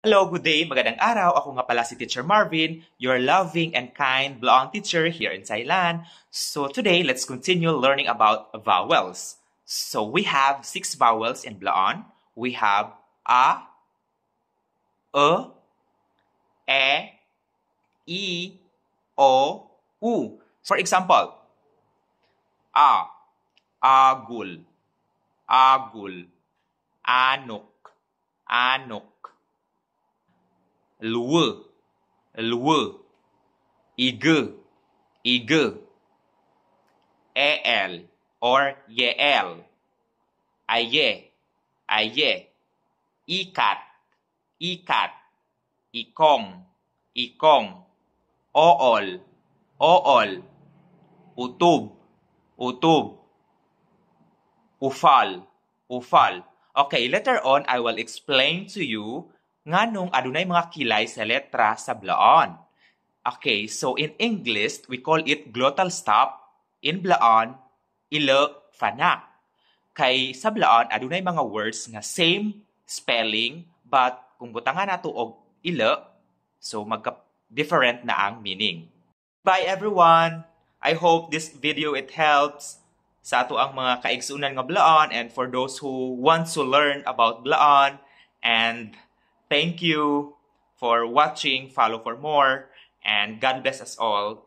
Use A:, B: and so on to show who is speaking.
A: Hello, good day, magandang araw. Ako nga pala si Teacher Marvin, your loving and kind Blaon teacher here in Thailand. So today, let's continue learning about vowels. So we have 6 vowels in Blaon. We have A, E, O, U. For example, A, agul, agul, anok, anok. Lue, lue, ige, ige, el or yel, aye, aye, ikat, ikat, ikong, ikong, ool, ool, utub, utub, ufal, ufal. Okay, later on, I will explain to you nganong adunay mga kilay sa letra sa Blaon. Okay, so in English, we call it glottal stop. In Blaon, ilo, fanak. Kay sa Blaon, adunay mga words nga same spelling, but kung butangan nato og ilo, so magka-different na ang meaning. Bye everyone! I hope this video it helps sa ato ang mga kaigsunan nga Blaon and for those who want to learn about Blaon. And thank you for watching. Follow for more. And God bless us all.